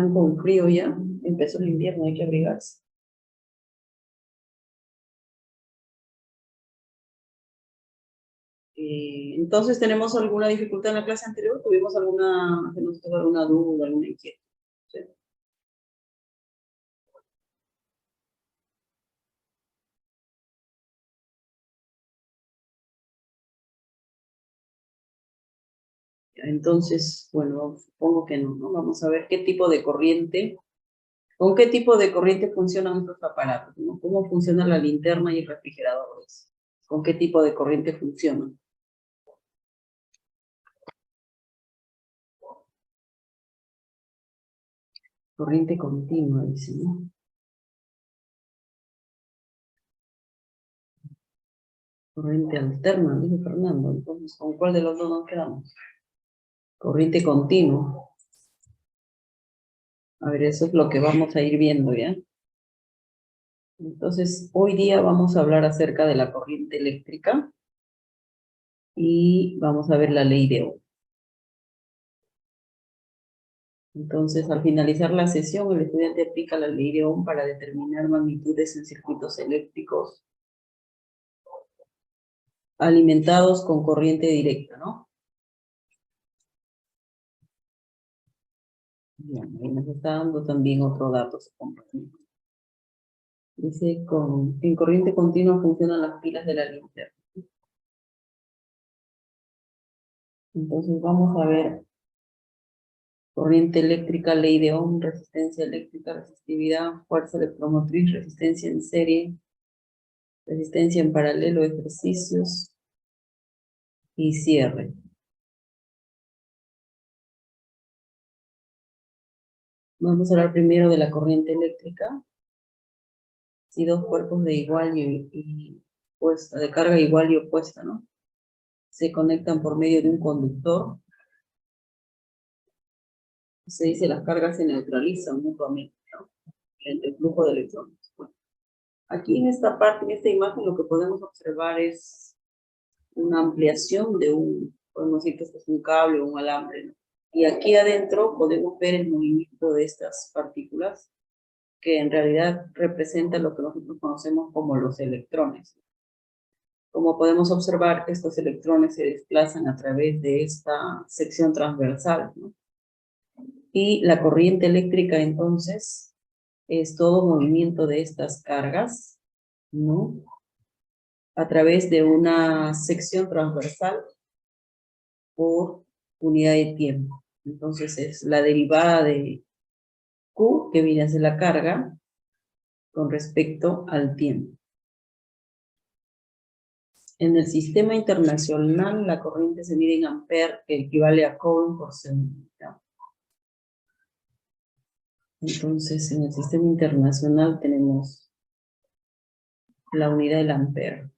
Están con frío ya. Empezó el invierno, hay que abrigarse. Entonces, ¿tenemos alguna dificultad en la clase anterior? ¿Tuvimos alguna, se nos quedó alguna duda, alguna inquietud? ¿Sí? Entonces, bueno, supongo que no, ¿no? Vamos a ver qué tipo de corriente, con qué tipo de corriente funcionan estos aparatos, ¿no? ¿Cómo funciona la linterna y el refrigerador? ¿Con qué tipo de corriente funcionan? Corriente continua, dice, ¿no? Corriente alterna, dice Fernando. Entonces, ¿con cuál de los dos nos quedamos? Corriente continua. A ver, eso es lo que vamos a ir viendo, ¿ya? Entonces, hoy día vamos a hablar acerca de la corriente eléctrica y vamos a ver la ley de Ohm. Entonces, al finalizar la sesión, el estudiante aplica la ley de Ohm para determinar magnitudes en circuitos eléctricos alimentados con corriente directa, ¿no? Bien, ahí nos está dando también otro dato, compañero. Dice, en corriente continua funcionan las pilas de la linterna. Entonces vamos a ver corriente eléctrica, ley de Ohm, resistencia eléctrica, resistividad, fuerza electromotriz, resistencia en serie, resistencia en paralelo, ejercicios y cierre. Vamos a hablar primero de la corriente eléctrica. Si dos cuerpos de igual y opuesta, de carga igual y opuesta, ¿no? Se conectan por medio de un conductor. Se dice las cargas se neutralizan mutuamente, ¿no? Entre el flujo de electrones. Bueno, aquí en esta parte, en esta imagen, lo que podemos observar es una ampliación de podemos decir que esto es un cable o un alambre, ¿no? Y aquí adentro podemos ver el movimiento de estas partículas, que en realidad representa lo que nosotros conocemos como los electrones. Como podemos observar, estos electrones se desplazan a través de esta sección transversal, ¿no? Y la corriente eléctrica, entonces, es todo movimiento de estas cargas, ¿no? A través de una sección transversal por unidad de tiempo. Entonces es la derivada de Q, que viene a ser la carga, con respecto al tiempo. En el sistema internacional, la corriente se mide en amperes, que equivale a Coulomb por segundo. Entonces, en el sistema internacional tenemos la unidad del ampere.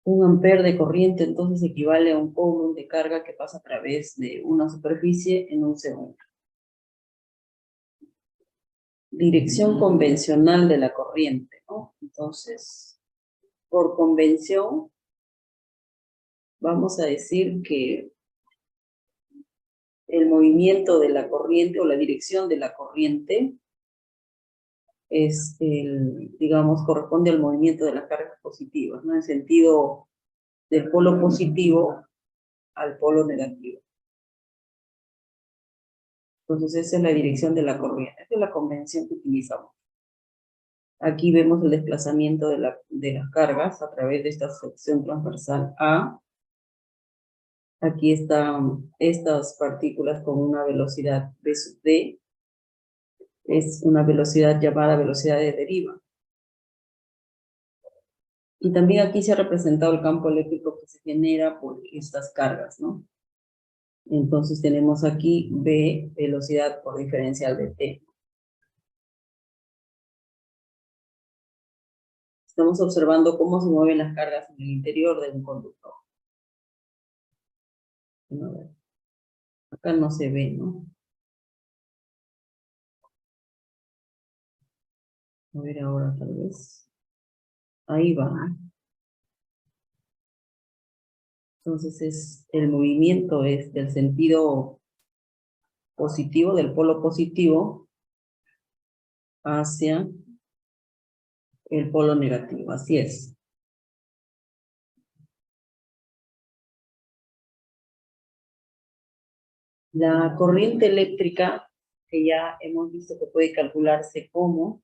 Un ampere de corriente, entonces, equivale a un coulomb de carga que pasa a través de una superficie en un segundo. Dirección convencional de la corriente, ¿no? Entonces, por convención, vamos a decir que el movimiento de la corriente o la dirección de la corriente es digamos, corresponde al movimiento de las cargas positivas, ¿no? En sentido del polo positivo al polo negativo. Entonces esa es la dirección de la corriente, esa es la convención que utilizamos. Aquí vemos el desplazamiento de las cargas a través de esta sección transversal A. Aquí están estas partículas con una velocidad V sub D, es una velocidad llamada velocidad de deriva. Y también aquí se ha representado el campo eléctrico que se genera por estas cargas, ¿no? Entonces tenemos aquí V, velocidad por diferencial de T. Estamos observando cómo se mueven las cargas en el interior de un conductor. A ver, acá no se ve, ¿no? A ver ahora tal vez. Ahí va. Entonces el movimiento es del sentido positivo, del polo positivo, hacia el polo negativo, así es. La corriente eléctrica, que ya hemos visto que puede calcularse como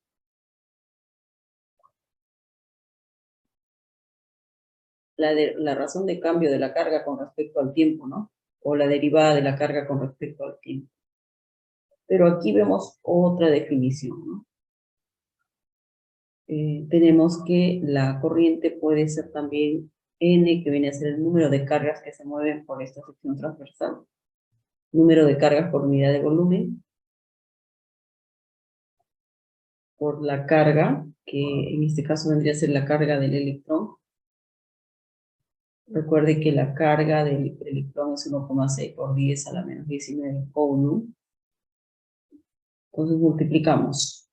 la razón de cambio de la carga con respecto al tiempo, ¿no? O la derivada de la carga con respecto al tiempo. Pero aquí vemos otra definición, ¿no? Tenemos que la corriente puede ser también N, que viene a ser el número de cargas que se mueven por esta sección transversal, número de cargas por unidad de volumen, por la carga, que en este caso vendría a ser la carga del electrón. Recuerde que la carga del electrón es 1,6 por 10 a la menos 19 coulomb. Entonces multiplicamos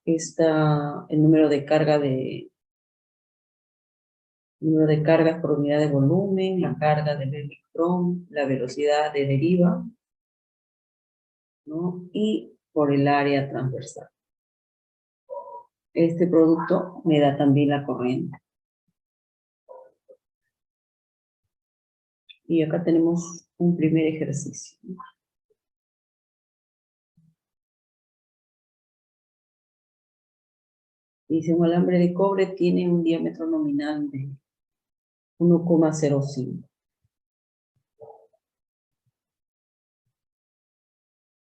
el número de cargas por unidad de volumen, la carga del electrón, la velocidad de deriva, ¿no? Y por el área transversal. Este producto me da también la corriente. Y acá tenemos un primer ejercicio. Dice, un alambre de cobre tiene un diámetro nominal de 1,05.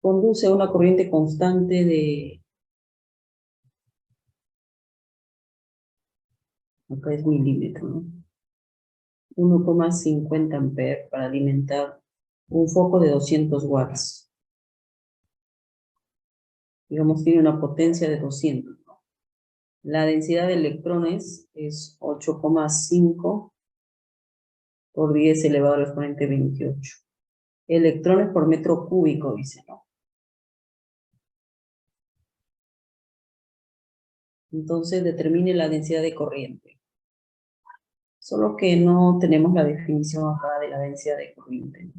Conduce a una corriente constante de, acá es milímetro, ¿no? 1,50 amperes para alimentar un foco de 200 watts. Digamos, tiene una potencia de 200, ¿no? La densidad de electrones es 8,5 por 10 elevado al exponente 28. Electrones por metro cúbico, dice, ¿no? Entonces determine la densidad de corriente. Solo que no tenemos la definición acá de la densidad de corriente, ¿no?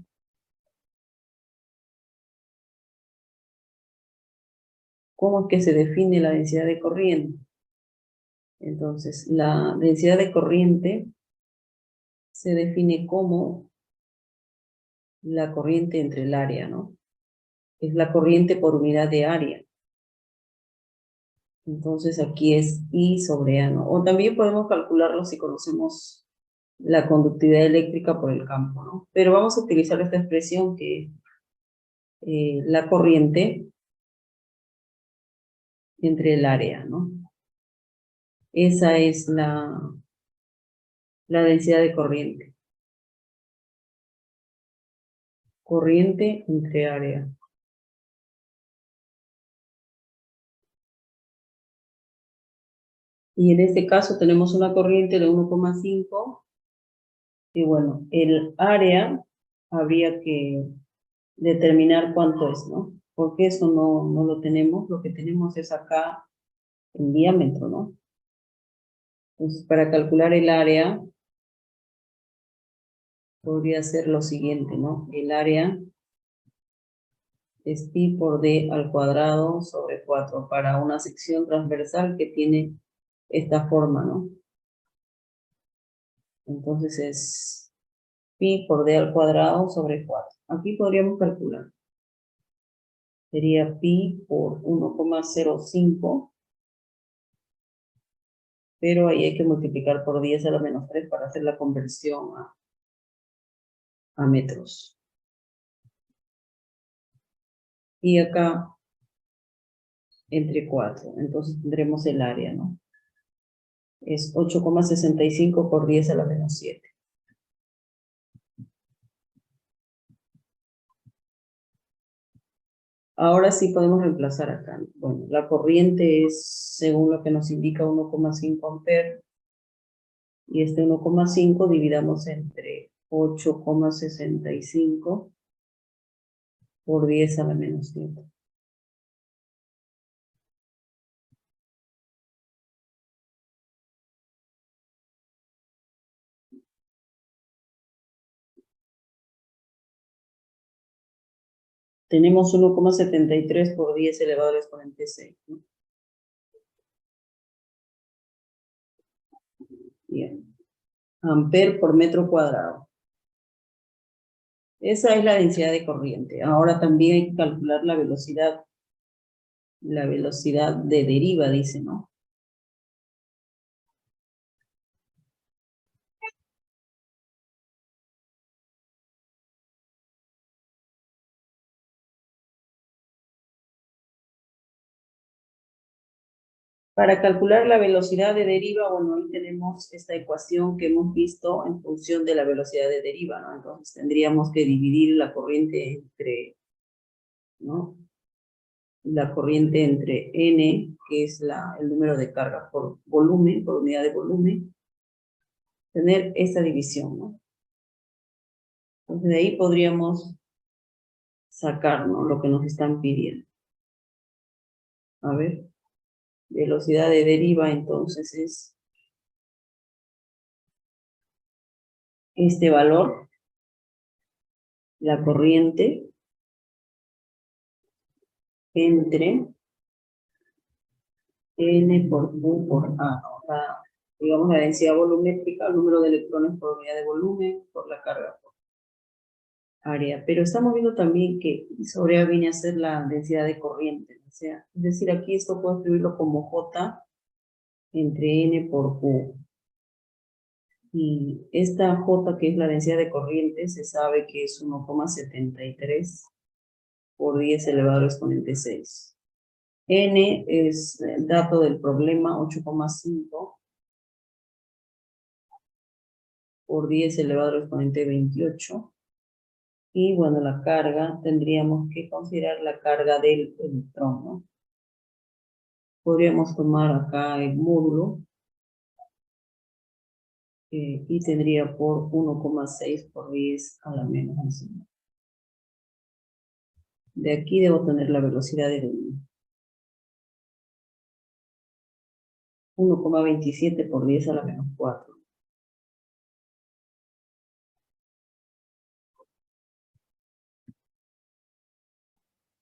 ¿Cómo es que se define la densidad de corriente? Entonces, la densidad de corriente se define como la corriente entre el área, ¿no? Es la corriente por unidad de área. Entonces aquí es I sobre A, ¿no? O también podemos calcularlo si conocemos la conductividad eléctrica por el campo, ¿no? Pero vamos a utilizar esta expresión que la corriente entre el área, ¿no? Esa es la densidad de corriente. Corriente entre área. Y en este caso tenemos una corriente de 1,5 y bueno, el área habría que determinar cuánto es, ¿no? Porque eso no lo tenemos, lo que tenemos es acá el diámetro, ¿no? Entonces, para calcular el área, podría ser lo siguiente, ¿no? El área es pi por d al cuadrado sobre 4 para una sección transversal que tiene esta forma, ¿no? Entonces es pi por d al cuadrado sobre 4. Aquí podríamos calcular. Sería pi por 1,05, pero ahí hay que multiplicar por 10 a la menos 3 para hacer la conversión a metros. Y acá entre 4, entonces tendremos el área, ¿no? Es 8,65 por 10 a la menos 7. Ahora sí podemos reemplazar acá. Bueno, la corriente es, según lo que nos indica, 1,5 amperes. Y este 1,5 dividamos entre 8,65 por 10 a la menos 7. Tenemos 1,73 por 10 elevado al exponente 6, ¿no? Bien. Amper por metro cuadrado. Esa es la densidad de corriente. Ahora también hay que calcular la velocidad de deriva, dice, ¿no? Para calcular la velocidad de deriva, bueno, ahí tenemos esta ecuación que hemos visto en función de la velocidad de deriva, ¿no? Entonces tendríamos que dividir la corriente entre, ¿no? La corriente entre N, que es el número de carga por volumen, por unidad de volumen, tener esta división, ¿no? Entonces de ahí podríamos sacar, ¿no? Lo que nos están pidiendo. A ver, velocidad de deriva entonces es este valor, la corriente, entre N por Q por A, ¿no? Digamos la densidad volumétrica, el número de electrones por unidad de volumen, por la carga por área. Pero estamos viendo también que sobre A viene a ser la densidad de corriente. O sea, es decir, aquí esto puedo escribirlo como J entre N por Q. Y esta J, que es la densidad de corriente, se sabe que es 1,73 por 10 elevado al exponente 6. N es el dato del problema, 8,5 por 10 elevado al exponente 28. Y bueno, la carga, tendríamos que considerar la carga del electrón, ¿no? Podríamos tomar acá el módulo y tendría por 1,6 por 10 a la menos 19. De aquí debo tener la velocidad de 1,27 por 10 a la menos 4.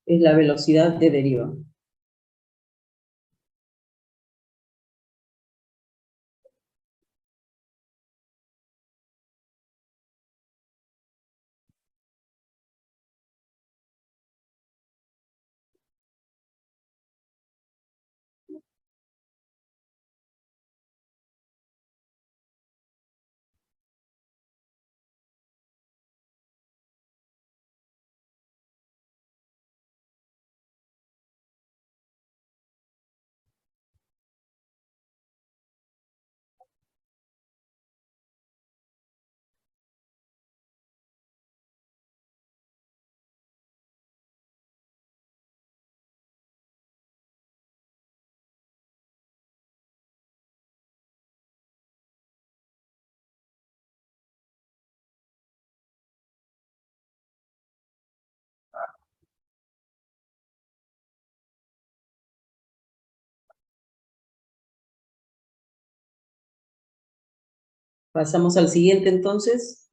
Es la velocidad de deriva. Pasamos al siguiente entonces.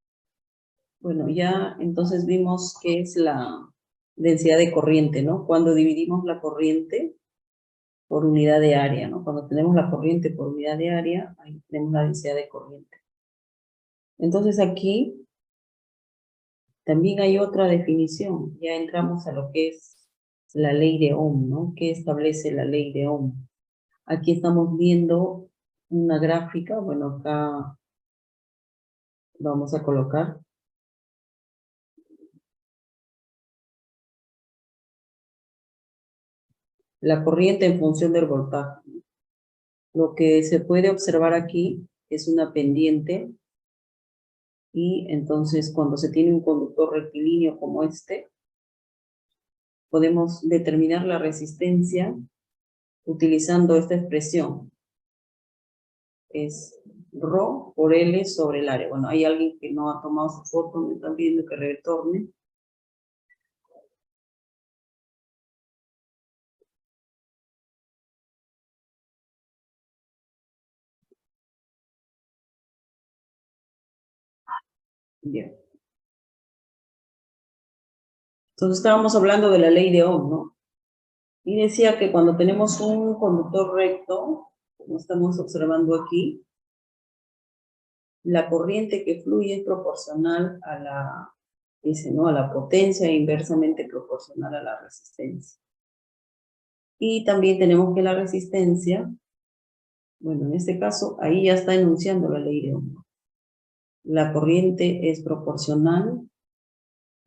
Bueno, ya entonces vimos qué es la densidad de corriente, ¿no? Cuando dividimos la corriente por unidad de área, ¿no? Cuando tenemos la corriente por unidad de área, ahí tenemos la densidad de corriente. Entonces aquí también hay otra definición. Ya entramos a lo que es la ley de Ohm, ¿no? ¿Qué establece la ley de Ohm? Aquí estamos viendo una gráfica. Bueno, acá vamos a colocar la corriente en función del voltaje. Lo que se puede observar aquí es una pendiente y entonces cuando se tiene un conductor rectilíneo como este, podemos determinar la resistencia utilizando esta expresión. Es Rho por L sobre el área. Bueno, hay alguien que no ha tomado su foto, me están pidiendo que retorne. Bien. Entonces estábamos hablando de la ley de Ohm, ¿no? Y decía que cuando tenemos un conductor recto, como estamos observando aquí, la corriente que fluye es proporcional a la, dice, ¿no?, a la potencia e inversamente proporcional a la resistencia. Y también tenemos que la resistencia, bueno, en este caso, ahí ya está enunciando la ley de Ohm. La corriente es proporcional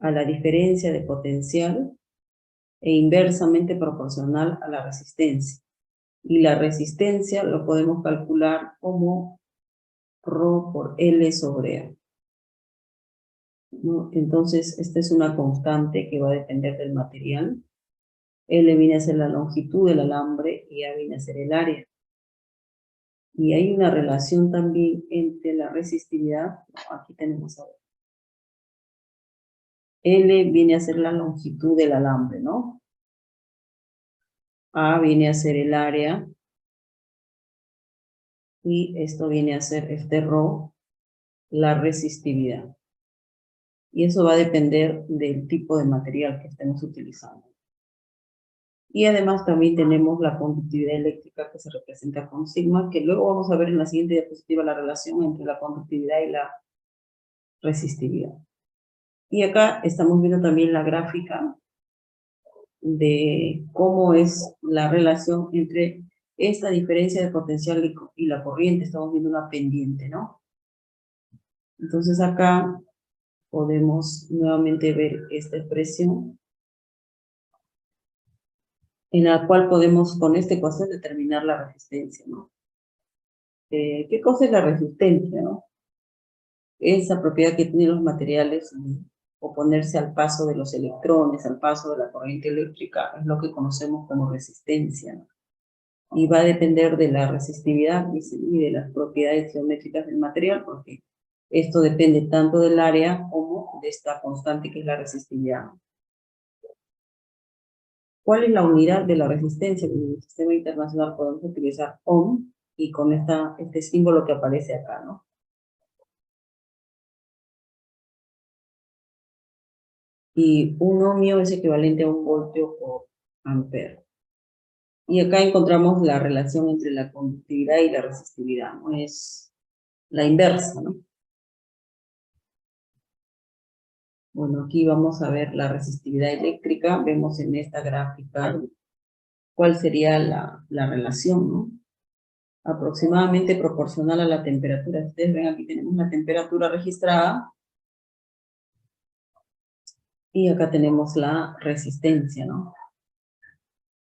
a la diferencia de potencial e inversamente proporcional a la resistencia. Y la resistencia lo podemos calcular como Rho por L sobre A, ¿no? Entonces, esta es una constante que va a depender del material. L viene a ser la longitud del alambre y A viene a ser el área. Y hay una relación también entre la resistividad. Aquí tenemos ahora. L viene a ser la longitud del alambre, ¿no? A viene a ser el área. Y esto viene a ser este Rho, la resistividad. Y eso va a depender del tipo de material que estemos utilizando. Y además también tenemos la conductividad eléctrica que se representa con sigma, que luego vamos a ver en la siguiente diapositiva la relación entre la conductividad y la resistividad. Y acá estamos viendo también la gráfica de cómo es la relación entre esta diferencia de potencial y la corriente. Estamos viendo una pendiente, ¿no? Entonces acá podemos nuevamente ver esta expresión en la cual podemos con esta ecuación determinar la resistencia, ¿no? ¿Qué cosa es la resistencia, no? Esa propiedad que tienen los materiales de oponerse al paso de los electrones, al paso de la corriente eléctrica, es lo que conocemos como resistencia, ¿no? Y va a depender de la resistividad y de las propiedades geométricas del material, porque esto depende tanto del área como de esta constante que es la resistividad. ¿Cuál es la unidad de la resistencia? En el sistema internacional podemos utilizar ohm y con este símbolo que aparece acá, ¿no? Y un ohmio es equivalente a 1 voltio por ampere. Y acá encontramos la relación entre la conductividad y la resistividad, ¿no? Es la inversa, ¿no? Bueno, aquí vamos a ver la resistividad eléctrica. Vemos en esta gráfica cuál sería la relación, ¿no? Aproximadamente proporcional a la temperatura. Ustedes ven, aquí tenemos la temperatura registrada. Y acá tenemos la resistencia, ¿no?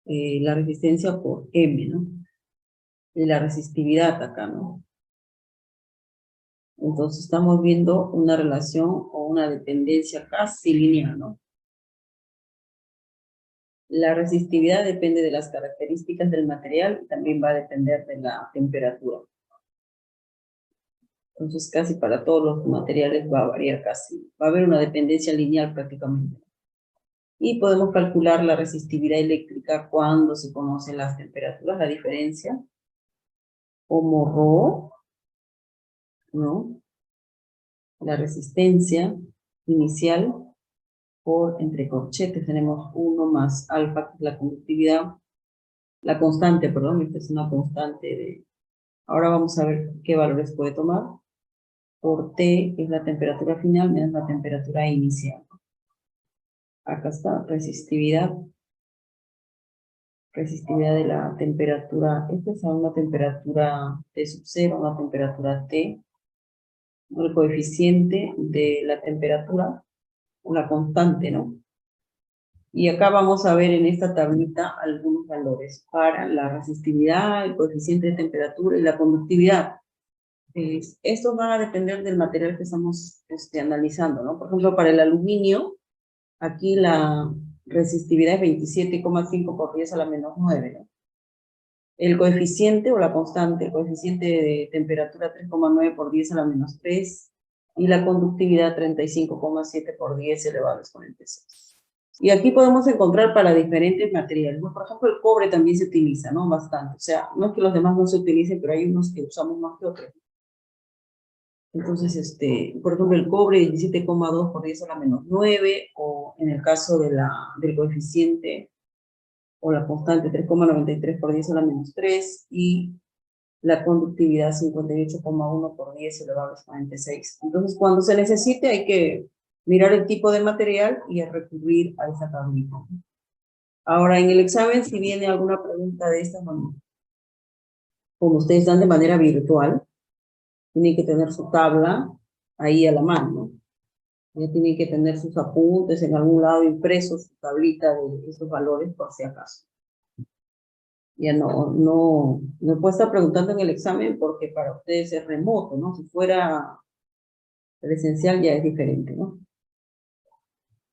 La resistencia por M, ¿no? Y la resistividad acá, ¿no? Entonces estamos viendo una relación o una dependencia casi lineal, ¿no? La resistividad depende de las características del material y también va a depender de la temperatura. Entonces casi para todos los materiales va a variar casi, va a haber una dependencia lineal prácticamente. Y podemos calcular la resistividad eléctrica cuando se conocen las temperaturas, la diferencia, como Rho, ¿no? La resistencia inicial por entre corchetes tenemos 1 más alfa, que es la conductividad, la constante, perdón, esta es una constante de, ahora vamos a ver qué valores puede tomar, por T, que es la temperatura final, menos la temperatura inicial. Acá está, resistividad de la temperatura, esta es a una temperatura T sub 0, una temperatura T, el coeficiente de la temperatura, una constante, ¿no? Y acá vamos a ver en esta tablita algunos valores para la resistividad, el coeficiente de temperatura y la conductividad. Estos van a depender del material que estamos analizando, ¿no? Por ejemplo, para el aluminio, aquí la resistividad es 27,5 por 10 a la menos 9, ¿no? El coeficiente o la constante, el coeficiente de temperatura 3,9 por 10 a la menos 3 y la conductividad 35,7 por 10 elevado al exponente 6. Y aquí podemos encontrar para diferentes materiales, ¿no? Por ejemplo, el cobre también se utiliza, ¿no? Bastante. O sea, no es que los demás no se utilicen, pero hay unos que usamos más que otros. Entonces, por ejemplo, el cobre 17,2 por 10 a la menos 9, o en el caso del coeficiente o la constante 3,93 por 10 a la menos 3, y la conductividad 58,1 por 10 elevado a exponente 6. Entonces, cuando se necesite, hay que mirar el tipo de material y recurrir a esa tablita. Ahora, en el examen, si viene alguna pregunta de esta manera, como ustedes dan de manera virtual, tienen que tener su tabla ahí a la mano. Ya tienen que tener sus apuntes en algún lado impresos, su tablita de esos valores por si acaso. Ya no puedo estar preguntando en el examen porque para ustedes es remoto, ¿no? Si fuera presencial ya es diferente, ¿no?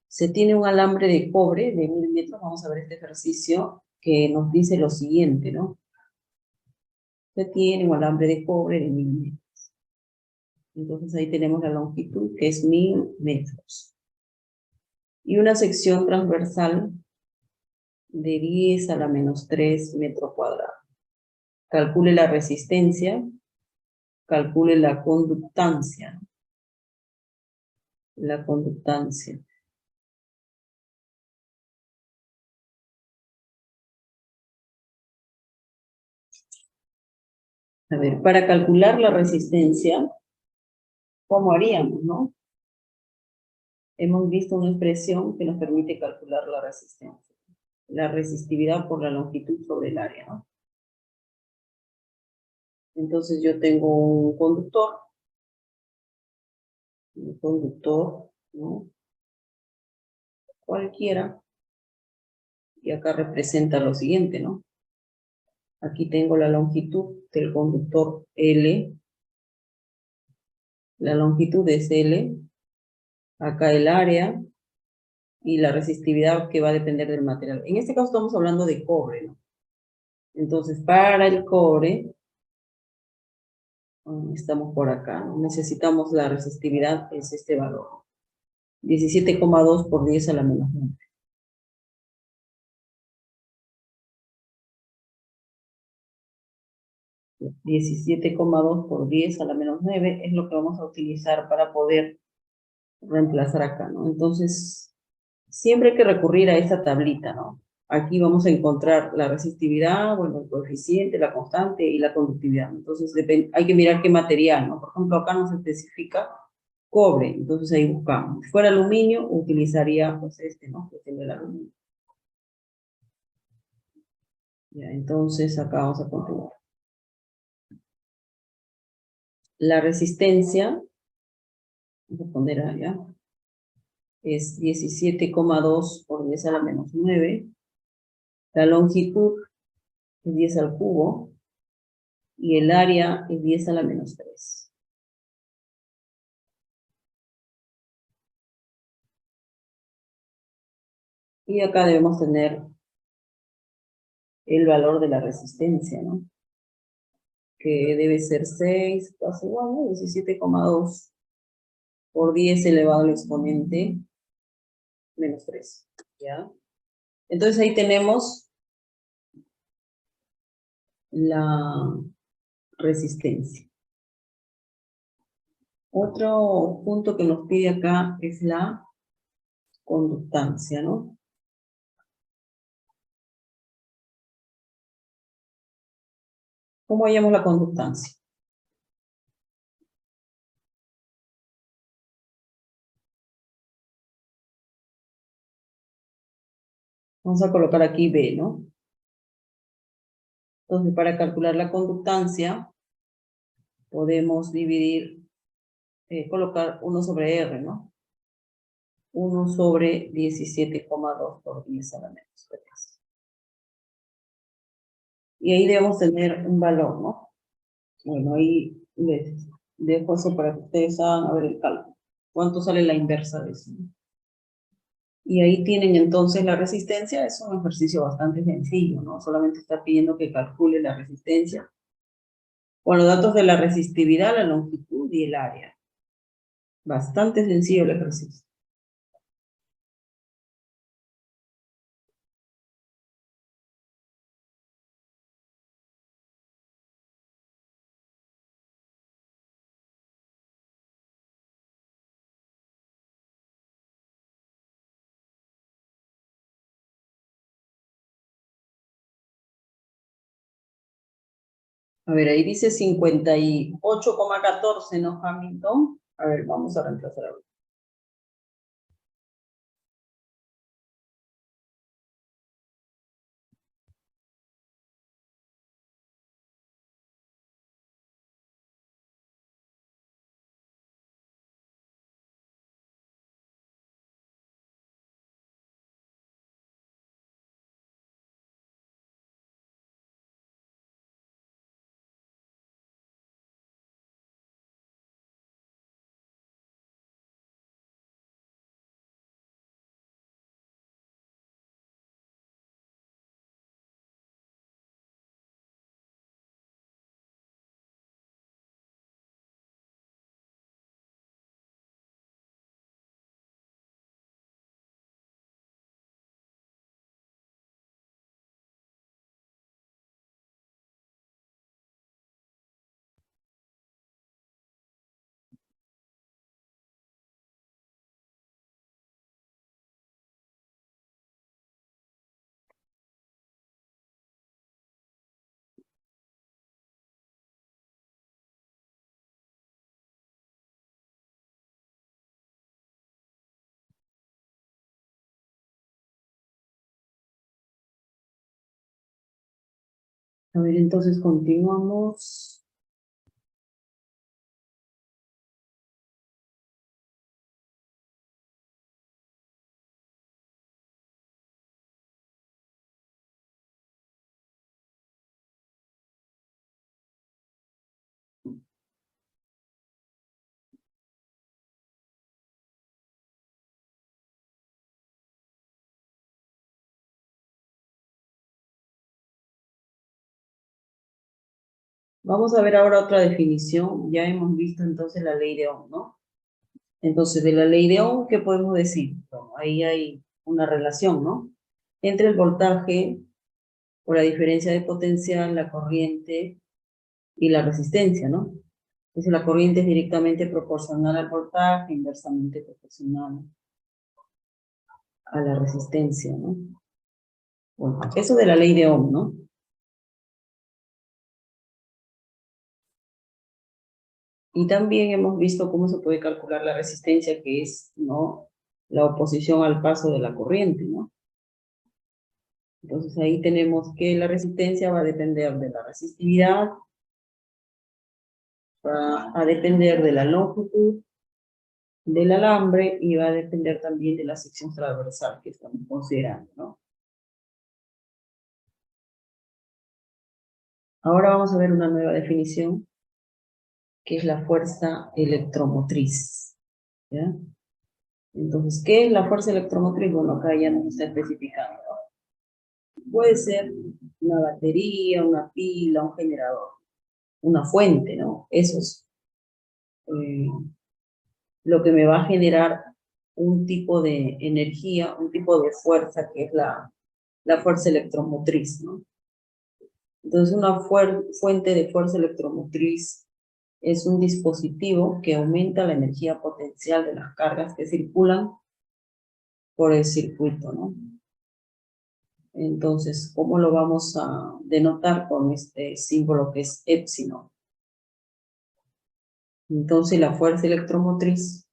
Se tiene un alambre de cobre de 1000 metros. Vamos a ver este ejercicio que nos dice lo siguiente, ¿no? Se tiene un alambre de cobre de 1000 metros. Entonces ahí tenemos la longitud, que es 1000 metros. Y una sección transversal de 10 a la menos 3 metros cuadrados. Calcule la resistencia, calcule la conductancia. La conductancia. A ver, para calcular la resistencia, ¿cómo haríamos, no? Hemos visto una expresión que nos permite calcular la resistencia. La resistividad por la longitud sobre el área, ¿no? Entonces yo tengo un conductor, ¿no? Cualquiera, y acá representa lo siguiente, ¿no? Aquí tengo la longitud del conductor L, la longitud es L, acá el área, y la resistividad que va a depender del material. En este caso estamos hablando de cobre, ¿no? Entonces, para el cobre, estamos por acá, ¿no? Necesitamos la resistividad, es este valor. 17,2 por 10 a la menos 9. 17,2 por 10 a la menos 9 es lo que vamos a utilizar para poder reemplazar acá, ¿no? Entonces, siempre hay que recurrir a esta tablita, ¿no? Aquí vamos a encontrar la resistividad, bueno, el coeficiente, la constante y la conductividad. Entonces, hay que mirar qué material, ¿no? Por ejemplo, acá nos especifica cobre, entonces ahí buscamos. Si fuera aluminio, utilizaría, pues, ¿no? Que tiene el aluminio. Ya, entonces, acá vamos a continuar. La resistencia, vamos a poner allá, es 17,2 por 10 a la menos 9. La longitud es 10 al cubo. Y el área es 10 a la menos 3. Y acá debemos tener el valor de la resistencia, ¿no? Que debe ser 6, casi igual, ¿no? 17,2 por 10 elevado al exponente menos 3, ¿ya? Entonces ahí tenemos la resistencia. Otro punto que nos pide acá es la conductancia, ¿no? ¿Cómo hallamos la conductancia? Vamos a colocar aquí B, ¿no? Entonces, para calcular la conductancia, podemos dividir, colocar 1 sobre R, ¿no? 1 sobre 17,2 por 10 a la menos 3. Y ahí debemos tener un valor, ¿no? Bueno, ahí les dejo eso para que ustedes hagan a ver el cálculo. ¿Cuánto sale la inversa de eso? Y ahí tienen entonces la resistencia. Es un ejercicio bastante sencillo, ¿no? Solamente está pidiendo que calcule la resistencia con los datos de la resistividad, la longitud y el área. Bastante sencillo el ejercicio. A ver, ahí dice 58,14, ¿no, Hamilton? A ver, vamos a reemplazar ahora. A ver, entonces continuamos. Vamos a ver ahora otra definición. Ya hemos visto entonces la ley de Ohm, ¿no? Entonces, de la ley de Ohm, ¿qué podemos decir? Bueno, ahí hay una relación, ¿no? Entre el voltaje o la diferencia de potencial, la corriente y la resistencia, ¿no? Entonces, la corriente es directamente proporcional al voltaje, inversamente proporcional a la resistencia, ¿no? Bueno, eso de la ley de Ohm, ¿no? Y también hemos visto cómo se puede calcular la resistencia, que es, ¿no?, la oposición al paso de la corriente, ¿no? Entonces ahí tenemos que la resistencia va a depender de la resistividad, va a depender de la longitud del alambre y va a depender también de la sección transversal que estamos considerando, ¿no? Ahora vamos a ver una nueva definición, que es la fuerza electromotriz, ¿ya? Entonces, ¿qué es la fuerza electromotriz? Bueno, acá ya nos está especificando, ¿no? Puede ser una batería, una pila, un generador, una fuente, ¿no? Eso es lo que me va a generar un tipo de energía, un tipo de fuerza, que es la fuerza electromotriz, ¿no? Entonces, una fuente de fuerza electromotriz es un dispositivo que aumenta la energía potencial de las cargas que circulan por el circuito, ¿no? Entonces, ¿cómo lo vamos a denotar? Con este símbolo que es epsilon. Entonces, la fuerza electromotriz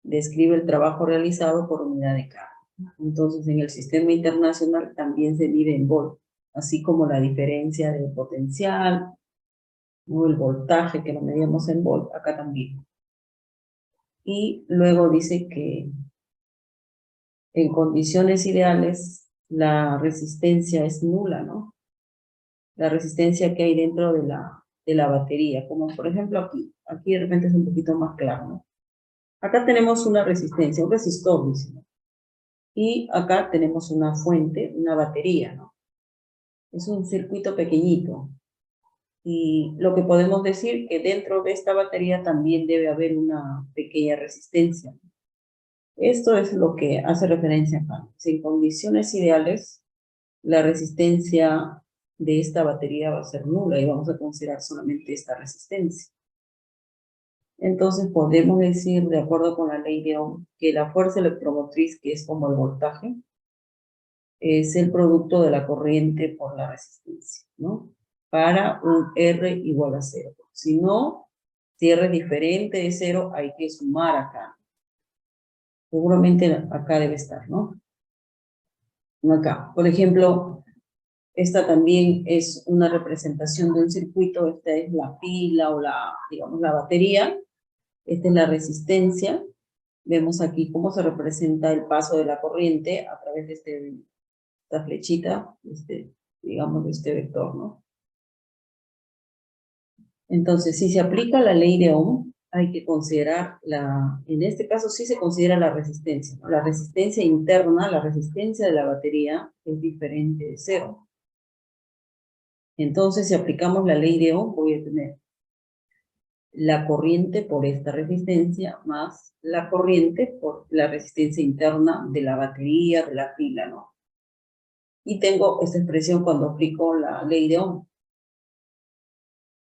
describe el trabajo realizado por unidad de carga. Entonces, en el sistema internacional también se mide en volt, así como la diferencia de potencial, o el voltaje que lo medíamos en volt, acá también. Y luego dice que en condiciones ideales la resistencia es nula, ¿no? La resistencia que hay dentro de la batería, como por ejemplo aquí de repente es un poquito más claro, ¿no? Acá tenemos una resistencia, un resistor, dice, ¿no? Y acá tenemos una fuente, una batería, ¿no? Es un circuito pequeñito. Y lo que podemos decir que dentro de esta batería también debe haber una pequeña resistencia. Esto es lo que hace referencia acá. Si en condiciones ideales, la resistencia de esta batería va a ser nula y vamos a considerar solamente esta resistencia. Entonces podemos decir, de acuerdo con la ley de Ohm, que la fuerza electromotriz, que es como el voltaje, es el producto de la corriente por la resistencia, ¿no? para un R igual a 0. Si no, si R es diferente de 0, hay que sumar acá. Seguramente acá debe estar, ¿no? Acá. Por ejemplo, esta también es una representación de un circuito. Esta es la pila o digamos, la batería. Esta es la resistencia. Vemos aquí cómo se representa el paso de la corriente a través de esta flechita, digamos, de este vector, ¿no? Entonces, si se aplica la ley de Ohm, hay que considerar en este caso sí se considera la resistencia, ¿no? La resistencia interna, la resistencia de la batería es diferente de 0. Entonces, si aplicamos la ley de Ohm, voy a tener la corriente por esta resistencia más la corriente por la resistencia interna de la batería, de la pila, ¿no? Y tengo esta expresión cuando aplico la ley de Ohm.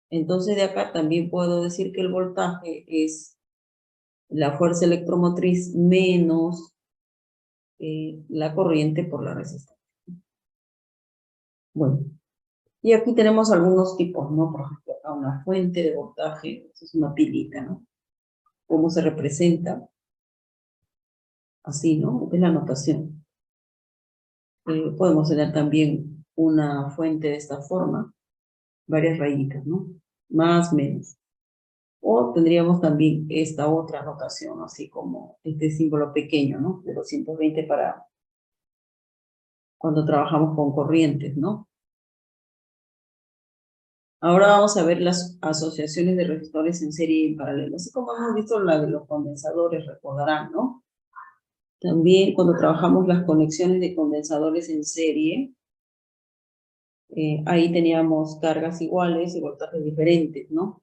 Entonces de acá también puedo decir que el voltaje es la fuerza electromotriz menos la corriente por la resistencia. Bueno, y aquí tenemos algunos tipos, ¿no? Por ejemplo, acá una fuente de voltaje, eso es una pilita, ¿no? ¿Cómo se representa? Así, ¿no? Esta es la notación. Podemos tener también una fuente de esta forma, varias rayitas, ¿no? Más, menos. O tendríamos también esta otra notación, así como este símbolo pequeño, ¿no? De 220 para cuando trabajamos con corrientes, ¿no? Ahora vamos a ver las asociaciones de resistores en serie y en paralelo. Así como hemos visto la de los condensadores, recordarán, ¿no? También cuando trabajamos las conexiones de condensadores en serie, ahí teníamos cargas iguales y voltajes diferentes, ¿no?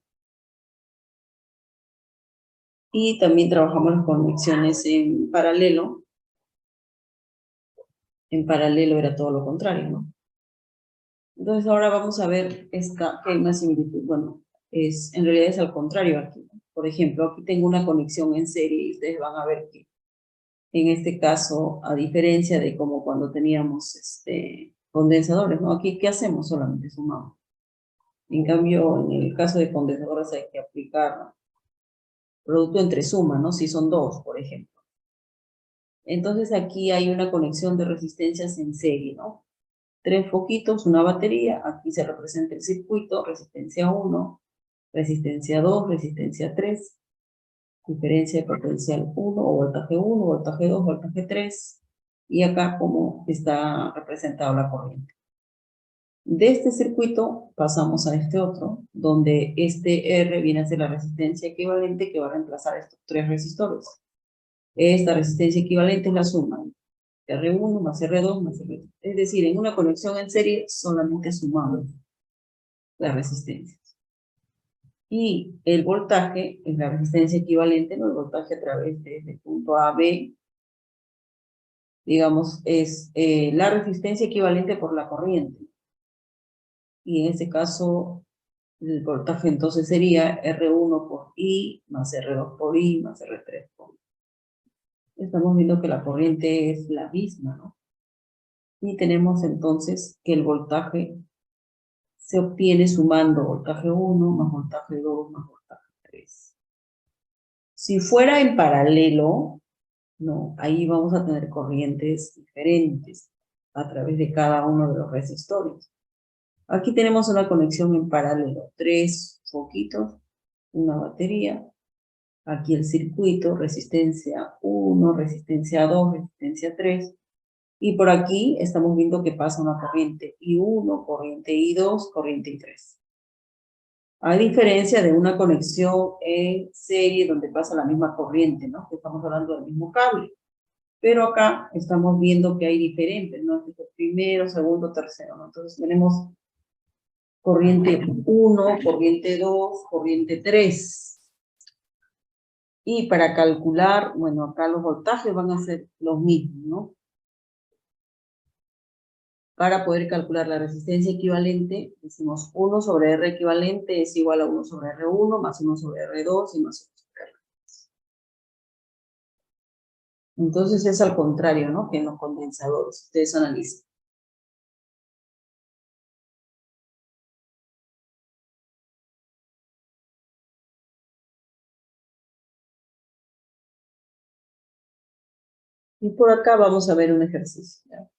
Y también trabajamos las conexiones en paralelo. En paralelo era todo lo contrario, ¿no? Entonces ahora vamos a ver que hay una similitud. Bueno, en realidad es al contrario aquí. Por ejemplo, aquí tengo una conexión en serie y ustedes van a ver que en este caso, a diferencia de como cuando teníamos condensadores, ¿no? Aquí, ¿qué hacemos? Solamente sumamos. En cambio, en el caso de condensadores hay que aplicar producto entre suma, ¿no? Si son dos, por ejemplo. Entonces aquí hay una conexión de resistencias en serie, ¿no? 3 foquitos, una batería, aquí se representa el circuito, resistencia 1, resistencia 2, resistencia 3, diferencia de potencial 1 o voltaje 1, voltaje 2, voltaje 3, y acá como está representado la corriente. De este circuito pasamos a este otro, donde este R viene a ser la resistencia equivalente que va a reemplazar estos 3 resistores. Esta resistencia equivalente es la suma R1 más R2 más R3. Es decir, en una conexión en serie solamente sumamos las resistencias. Y el voltaje es la resistencia equivalente, ¿no? El voltaje a través de este punto A a B, digamos, es la resistencia equivalente por la corriente. Y en este caso, el voltaje entonces sería R1 por I, más R2 por I, más R3 por I. Estamos viendo que la corriente es la misma, ¿no? Y tenemos entonces que el voltaje se obtiene sumando voltaje 1 más voltaje 2 más voltaje 3. Si fuera en paralelo, no, ahí vamos a tener corrientes diferentes a través de cada uno de los resistores. Aquí tenemos una conexión en paralelo, 3 foquitos, una batería, aquí el circuito, resistencia 1, resistencia 2, resistencia 3, y por aquí estamos viendo que pasa una corriente I1, corriente I2, corriente I3. A diferencia de una conexión en serie donde pasa la misma corriente, ¿no? Que estamos hablando del mismo cable. Pero acá estamos viendo que hay diferentes, ¿no? Este primero, segundo, tercero, ¿no? Entonces tenemos corriente 1, corriente 2, corriente 3. Y para calcular, bueno, acá los voltajes van a ser los mismos, ¿no? Para poder calcular la resistencia equivalente, decimos 1 sobre R equivalente es igual a 1 sobre R1 más 1 sobre R2 y más 1 sobre R3. Entonces es al contrario, ¿no? Que en los condensadores. Ustedes analizan. Y por acá vamos a ver un ejercicio. ¿Ya?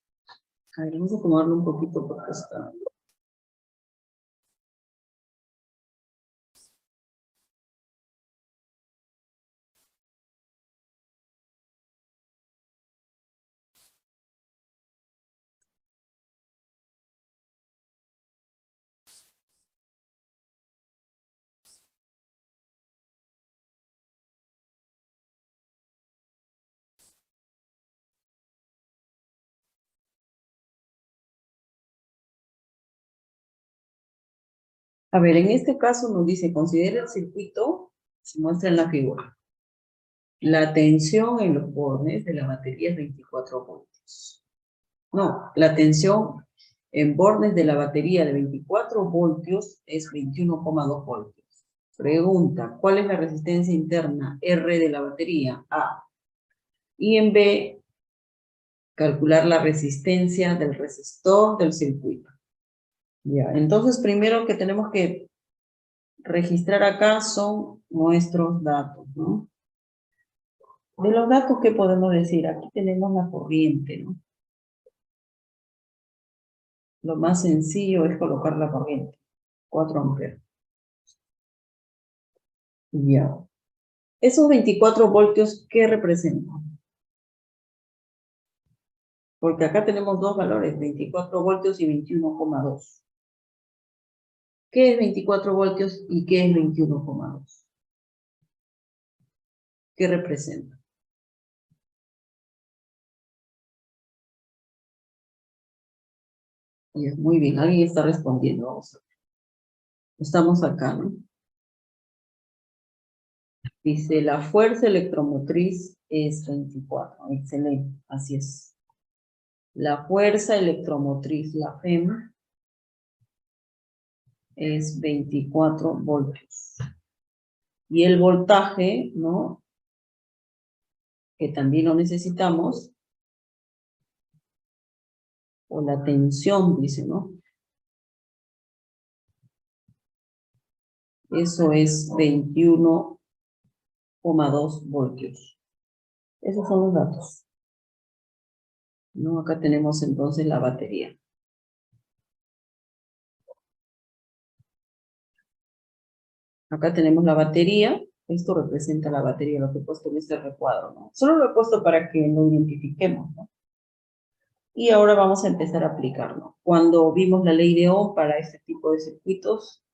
A ver, vamos a acomodarlo un poquito porque está... A ver, en este caso nos dice, considera el circuito, se muestra en la figura. La tensión en los bornes de la batería es 24 voltios. No, la tensión en bornes de la batería de 24 voltios es 21,2 voltios. Pregunta, ¿cuál es la resistencia interna R de la batería? A. Y en B, calcular la resistencia del resistor del circuito. Ya, entonces primero que tenemos que registrar acá son nuestros datos, ¿no? De los datos, ¿qué podemos decir? Aquí tenemos la corriente, ¿no? Lo más sencillo es colocar la corriente, 4 amperes. Ya. Esos 24 voltios, ¿qué representan? Porque acá tenemos dos valores, 24 voltios y 21,2. ¿Qué es 24 voltios y qué es 21,2? ¿Qué representa? Ya, muy bien, alguien está respondiendo. Vamos a ver. Estamos acá, ¿no? Dice, la fuerza electromotriz es 24. Excelente, así es. La fuerza electromotriz, la FEM, es 24 voltios. Y el voltaje, ¿no? Que también lo necesitamos, o la tensión, dice, ¿no? Eso es 21,2 voltios. Esos son los datos. ¿No? Acá tenemos entonces la batería. Acá tenemos la batería. Esto representa la batería, lo que he puesto en este recuadro, ¿no? Solo lo he puesto para que lo identifiquemos, ¿no? Y ahora vamos a empezar a aplicarlo. Cuando vimos la ley de Ohm para este tipo de circuitos,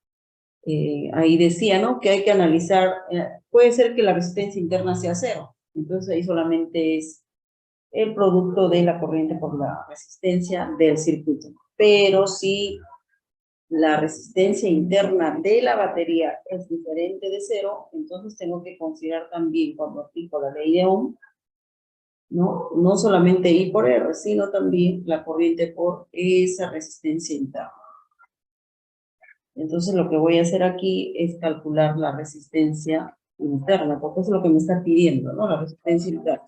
ahí decía, ¿no? Que hay que analizar, puede ser que la resistencia interna sea cero. Entonces ahí solamente es el producto de la corriente por la resistencia del circuito. Pero si la resistencia interna de la batería es diferente de cero, entonces tengo que considerar también cuando aplico la ley de Ohm, no solamente I por R, sino también la corriente por esa resistencia interna. Entonces lo que voy a hacer aquí es calcular la resistencia interna, porque eso es lo que me está pidiendo, ¿no? La resistencia interna.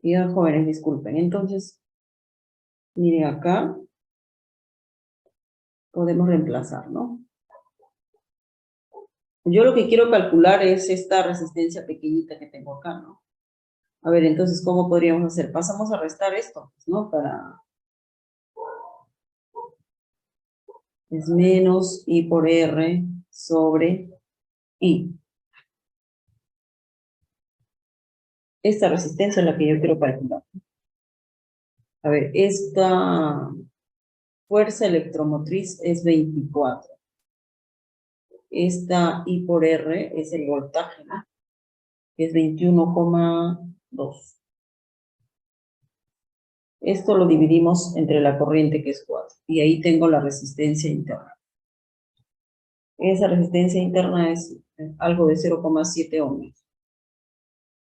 Y jóvenes, disculpen. Entonces, miren acá, podemos reemplazar, ¿no? Yo lo que quiero calcular es esta resistencia pequeñita que tengo acá, ¿no? A ver, entonces, ¿cómo podríamos hacer? Pasamos a restar esto, ¿no? Es menos I por R sobre I. Esta resistencia es la que yo quiero calcular. A ver, esta fuerza electromotriz es 24. Esta I por R es el voltaje, ¿no? Que es 21,2. Esto lo dividimos entre la corriente, que es 4. Y ahí tengo la resistencia interna. Esa resistencia interna es algo de 0,7 ohmios.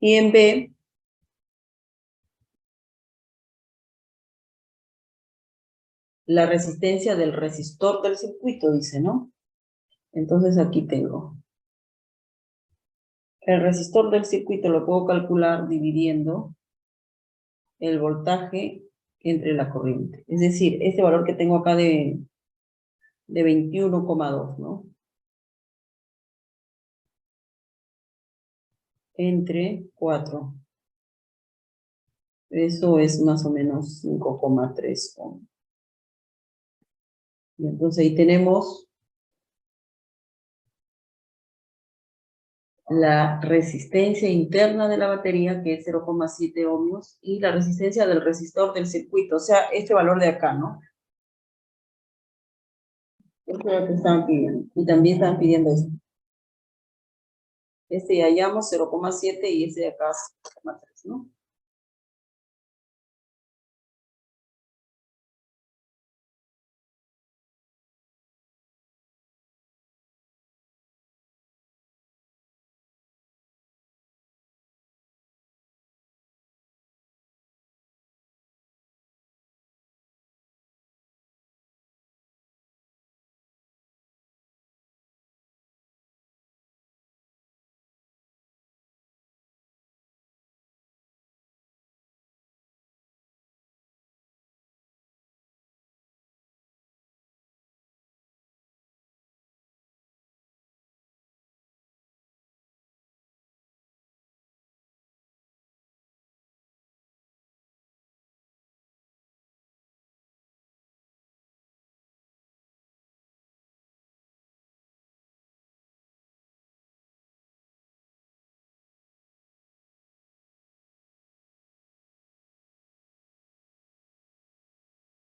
Y en B la resistencia del resistor del circuito, dice, ¿no? Entonces aquí tengo. El resistor del circuito lo puedo calcular dividiendo el voltaje entre la corriente. Es decir, este valor que tengo acá de 21,2, ¿no? Entre 4. Eso es más o menos 5,3 ohms. Y entonces ahí tenemos la resistencia interna de la batería, que es 0,7 ohmios, y la resistencia del resistor del circuito, o sea, este valor de acá, ¿no? Esto es lo que estaban pidiendo. Y también estaban pidiendo esto. Este ya hallamos 0,7 y este de acá 0,3, ¿no?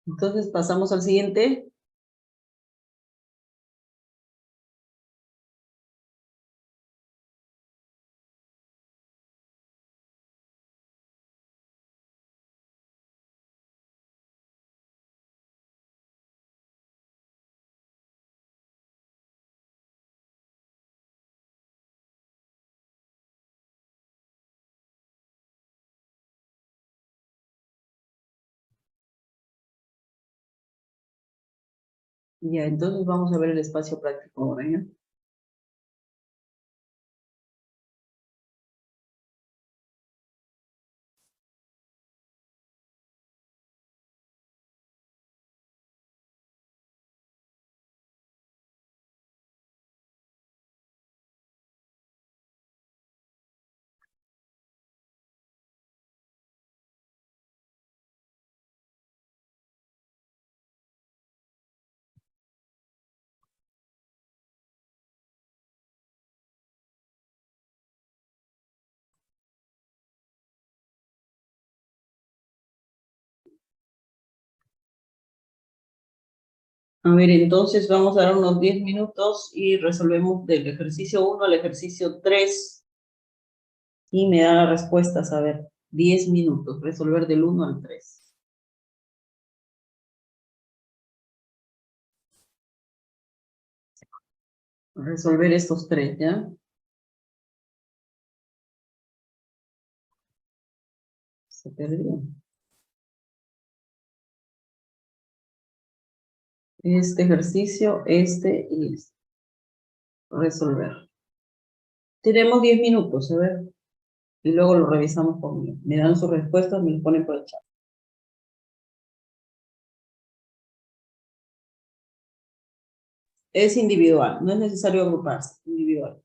Entonces pasamos al siguiente. Ya, entonces vamos a ver el espacio práctico ahora, ¿ya? A ver, entonces vamos a dar unos 10 minutos y resolvemos del ejercicio 1 al ejercicio 3 y me da las respuestas, a ver, 10 minutos, resolver del 1 al 3. Resolver estos tres, ¿ya? Se perdió. Este ejercicio, este y este. Resolver. Tenemos 10 minutos, a ver, y luego lo revisamos conmigo. Me dan sus respuestas, me lo ponen por el chat. Es individual, no es necesario agruparse, individual.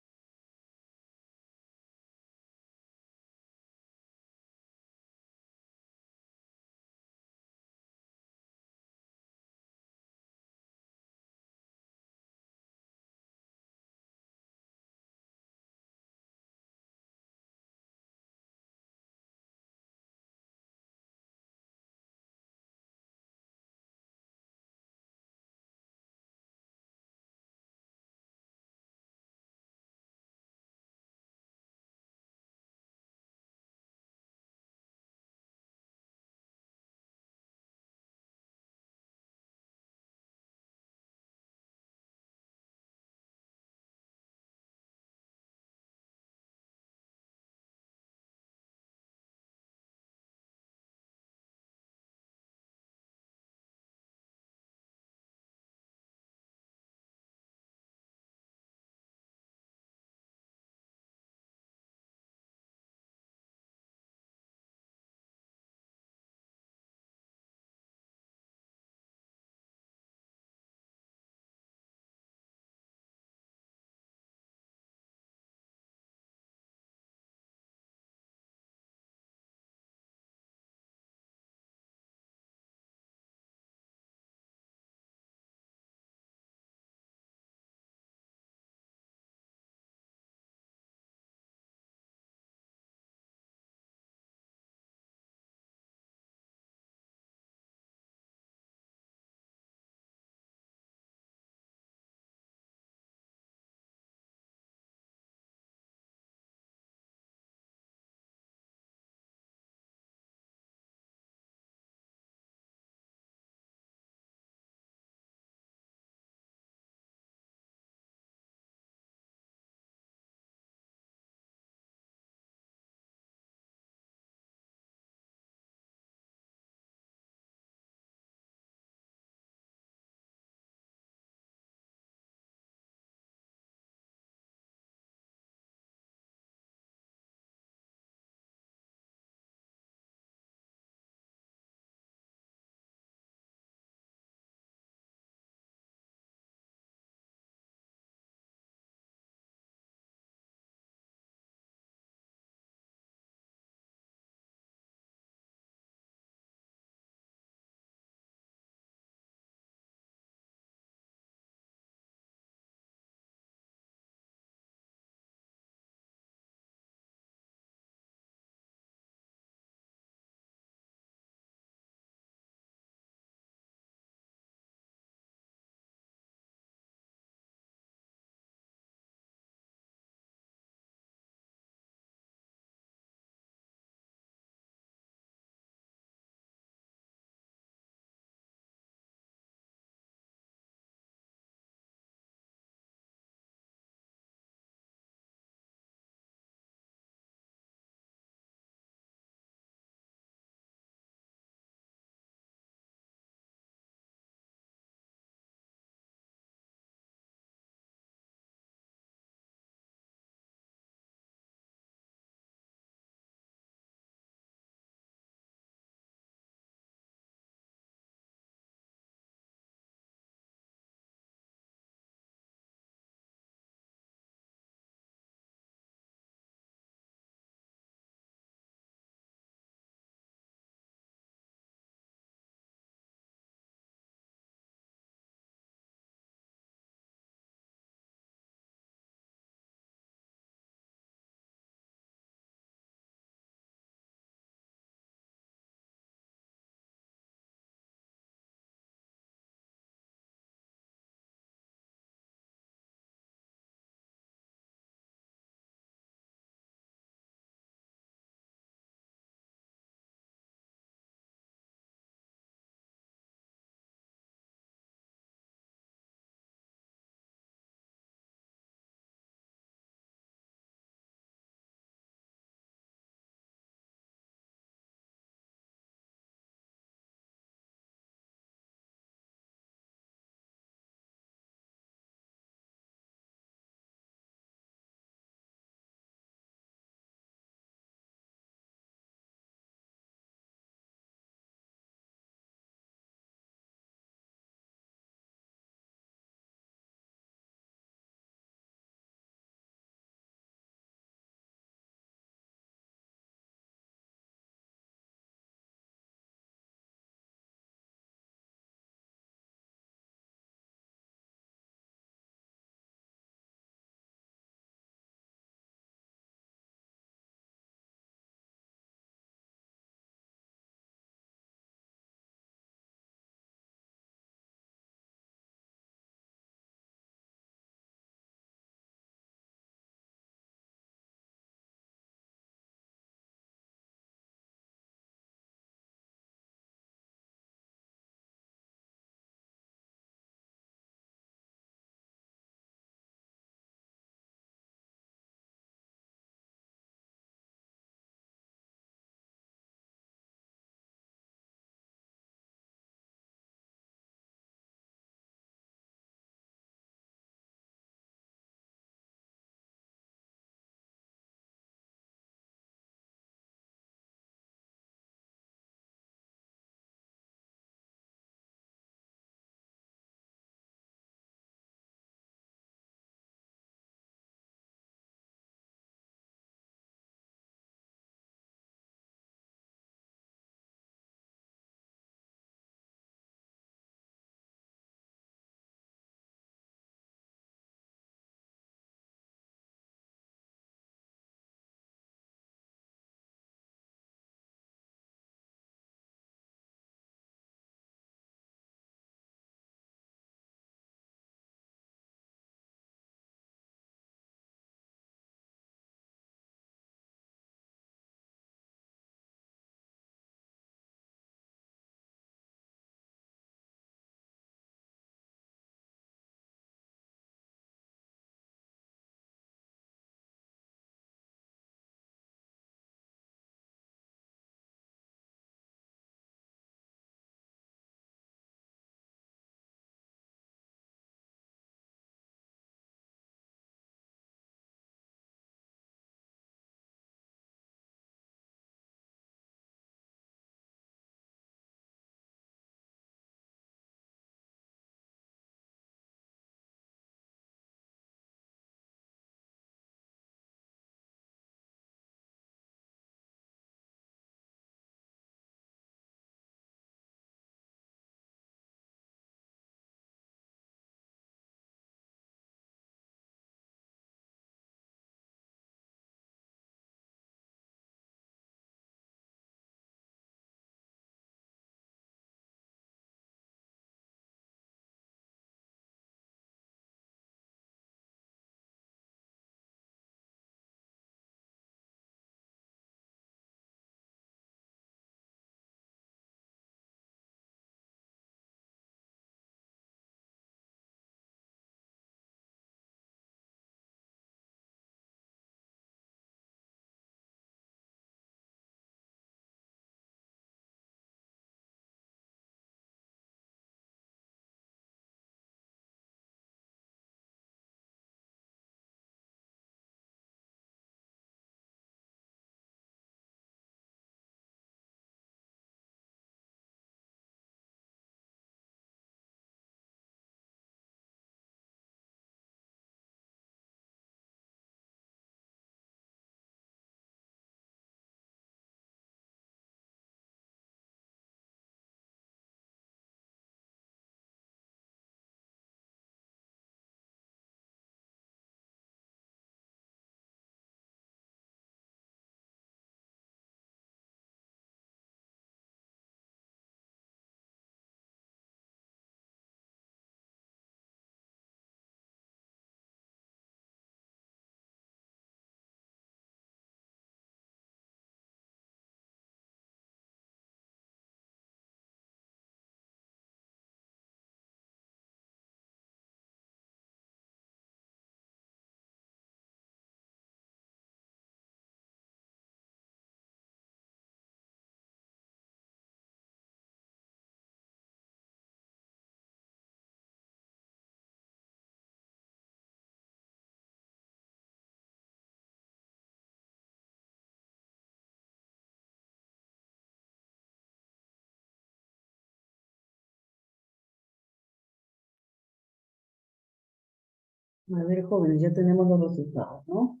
A ver, jóvenes, ya tenemos los resultados, ¿no?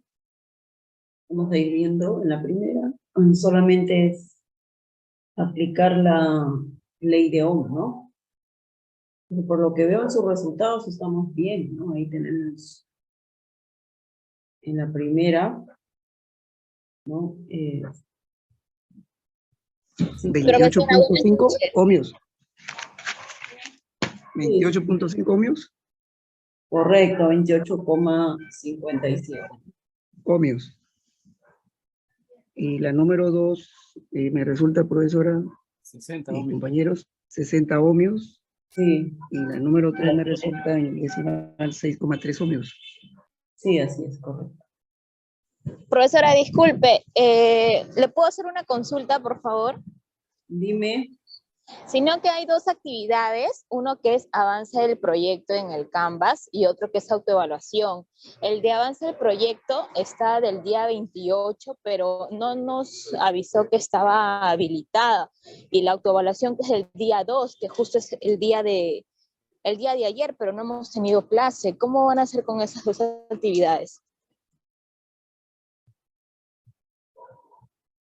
Vamos a ir viendo en la primera. Solamente es aplicar la ley de Ohm, ¿no? Y por lo que veo en sus resultados estamos bien, ¿no? Ahí tenemos en la primera, ¿no? Sí, Profesora, buenas 28.5 noches. ohmios. sí, 28.5 ohmios. correcto, 28,57. Ohmios. Y la número 2, me resulta, profesora 60 y ohmios. compañeros, 60 ohmios. Sí, Y la número 3 me resulta en decimal 6,3 ohmios. sí, así es, correcto. Profesora, disculpe, ¿le puedo hacer una consulta, por favor? Dime. Sino que hay dos actividades, uno que es avance del proyecto en el Canvas y otro que es autoevaluación. El de avance del proyecto está del día 28, pero no nos avisó que estaba habilitada. Y la autoevaluación que es el día 2, que justo es el día de ayer, pero no hemos tenido clase. ¿Cómo van a hacer con esas dos actividades?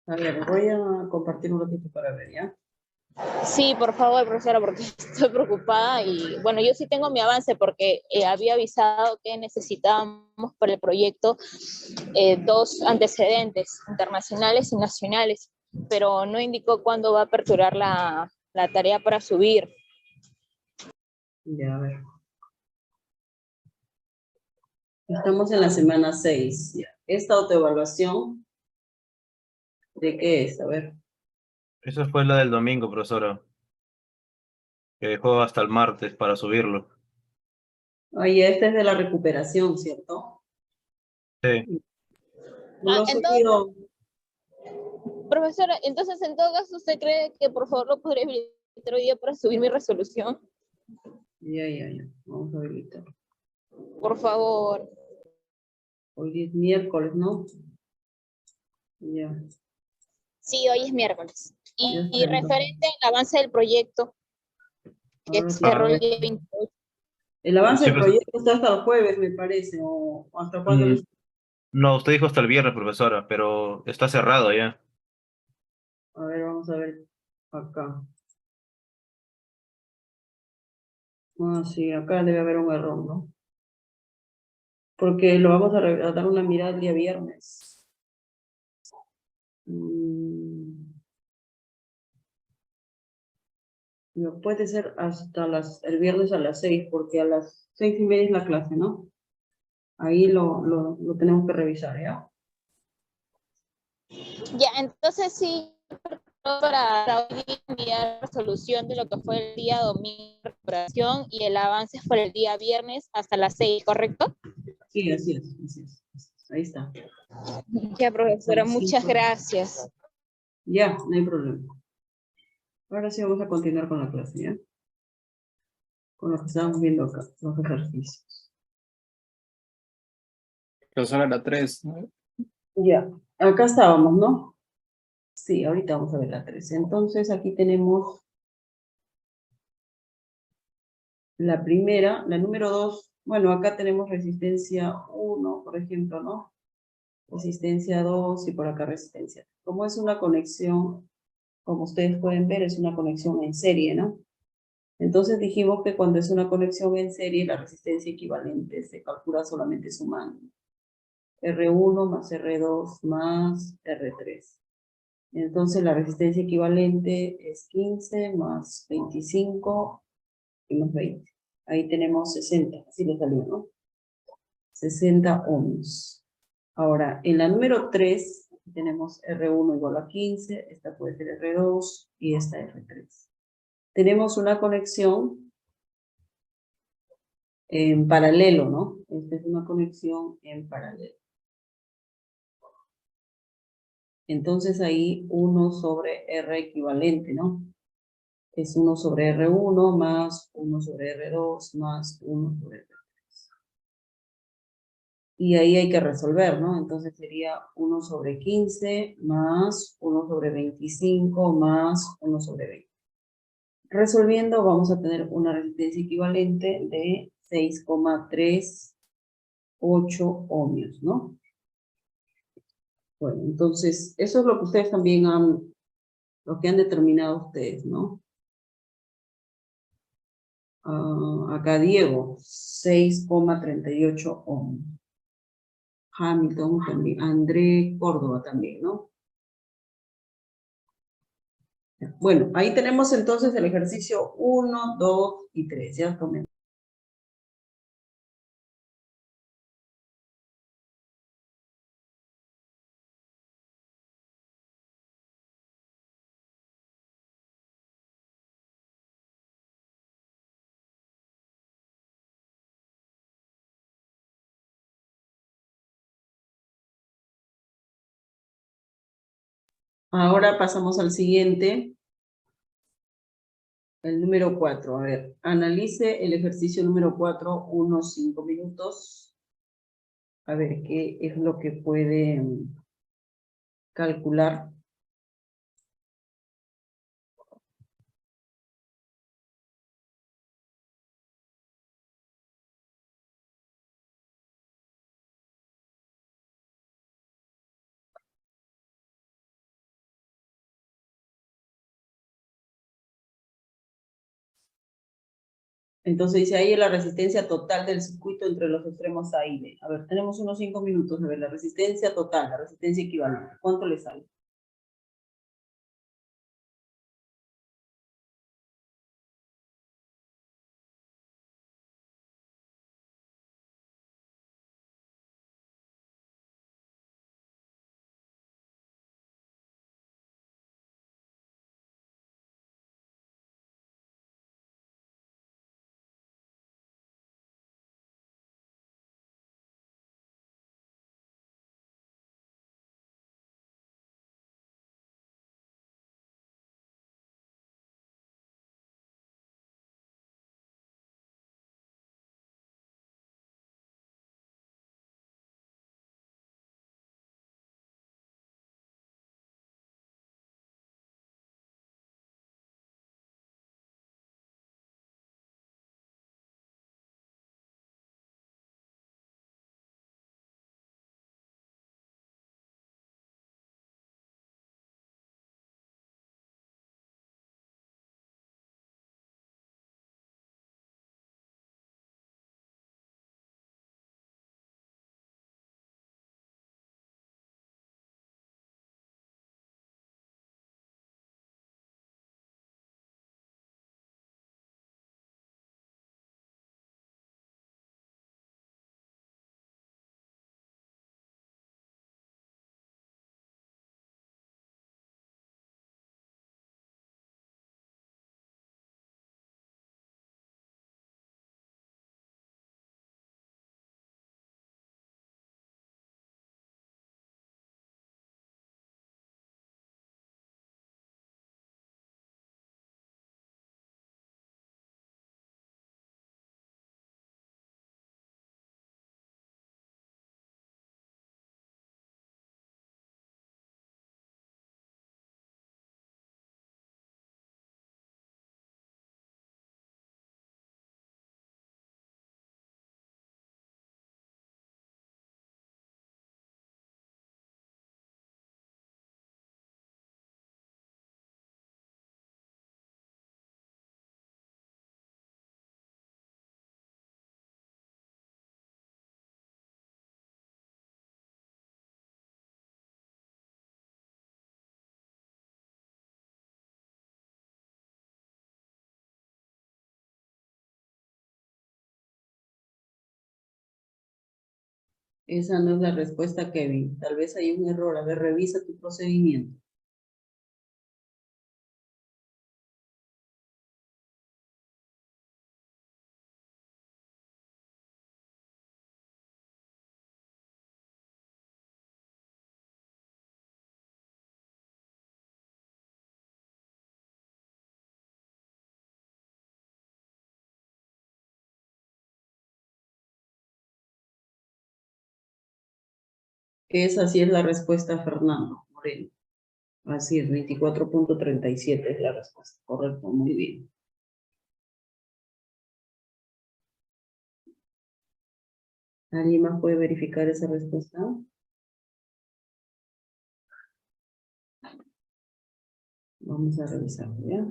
A ver, voy a compartir un ratito para ver, ¿ya? Sí, por favor, profesora, porque estoy preocupada y bueno, yo sí tengo mi avance porque había avisado que necesitábamos para el proyecto dos antecedentes internacionales y nacionales, pero no indicó cuándo va a aperturar la tarea para subir. Ya, a ver. Estamos en la semana 6. Ya. Esta autoevaluación, ¿de qué es? A ver. Esa fue la del domingo, profesora, que dejó hasta el martes para subirlo. Oye, esta es de la recuperación, ¿cierto? Sí. No lo he Entonces, subido. profesora, entonces en todo caso, ¿usted cree que por favor lo podría habilitar hoy día para subir mi resolución? Ya. Vamos a habilitar. Por favor. Hoy es miércoles, ¿no? Ya. Sí, hoy es miércoles. Ya Y está, entonces. referente al avance del proyecto, que Ahora sí. cerró el día 28. El avance Sí, del proyecto está hasta el jueves, me parece, o hasta cuándo. No, usted dijo hasta el viernes, profesora, pero está cerrado ya. A ver, vamos a ver acá. Ah, sí, acá debe haber un error, ¿no? Porque lo vamos a dar una mirada el día viernes. No puede ser hasta el viernes a las 6, porque a las 6:30 es la clase, ¿no? Ahí lo tenemos que revisar, ¿ya? Ya, entonces sí, para hoy día enviar resolución de lo que fue el día domingo de recuperación y el avance fue el día viernes hasta las 6, ¿correcto? Sí, así es. Ahí está. Ya, profesora, Sí, muchas sí. gracias. Ya, no hay problema. Ahora sí vamos a continuar con la clase, ¿ya? Con lo que estamos viendo acá, los ejercicios. Profesora, la 3, ¿no? Ya, acá estábamos, ¿no? Sí, ahorita vamos a ver la 3. Entonces aquí tenemos la primera, la número 2. Bueno, acá tenemos resistencia 1, por ejemplo, ¿no? Resistencia 2 y por acá resistencia. Como es una conexión, como ustedes pueden ver, es una conexión en serie, ¿no? Entonces dijimos que cuando es una conexión en serie, la resistencia equivalente se calcula solamente sumando. R1 más R2 más R3. Entonces la resistencia equivalente es 15 más 25 y más 20. Ahí tenemos 60, así le salió, ¿no? 60 ohms. Ahora, en la número 3 tenemos R1 igual a 15, esta puede ser R2 y esta R3. Tenemos una conexión en paralelo, ¿no? Esta es una conexión en paralelo. Entonces ahí 1 sobre R equivalente, ¿no? Es 1 sobre R1 más 1 sobre R2 más 1 sobre R3. Y ahí hay que resolver, ¿no? Entonces sería 1 sobre 15 más 1 sobre 25 más 1 sobre 20. Resolviendo vamos a tener una resistencia equivalente de 6,3 8 ohmios, ¿no? Bueno, entonces, eso es lo que ustedes también lo que han determinado ustedes, ¿no? Acá Diego, 6,38 ohmios. Hamilton también, André Córdoba también, ¿no? Bueno, ahí tenemos entonces el ejercicio 1, 2 y 3, ya tomé. Ahora pasamos al siguiente, el número 4. A ver, analice el ejercicio número 4, unos 5 minutos. A ver qué es lo que puede calcular. Entonces dice ahí la resistencia total del circuito entre los extremos A y B. A ver, tenemos unos 5 minutos. A ver, la resistencia total, la resistencia equivalente. ¿Cuánto le sale? Esa no es la respuesta, Kevin. Tal vez hay un error. A ver, revisa tu procedimiento. Esa sí es la respuesta, Fernando Moreno. Así es, 24,37 es la respuesta. Correcto, muy bien. ¿Alguien más puede verificar esa respuesta? Vamos a revisarlo, ¿ya?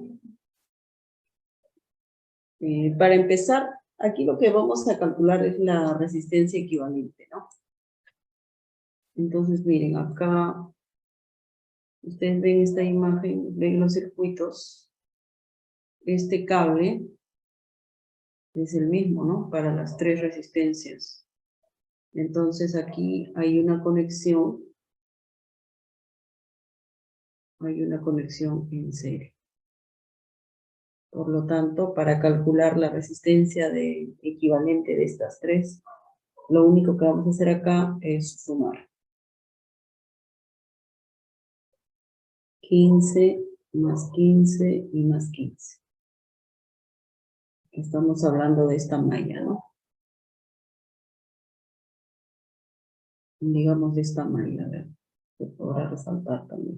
Para empezar, aquí lo que vamos a calcular es la resistencia equivalente, ¿no? Entonces, miren, acá ustedes ven esta imagen, ven los circuitos. Este cable es el mismo, ¿no? Para las tres resistencias. Entonces, aquí hay una conexión. Hay una conexión en serie. Por lo tanto, para calcular la resistencia equivalente de estas tres, lo único que vamos a hacer acá es sumar. 15 más 15 y más 15. Estamos hablando de esta malla, ¿no? Digamos de esta malla, a ver, se podrá resaltar también.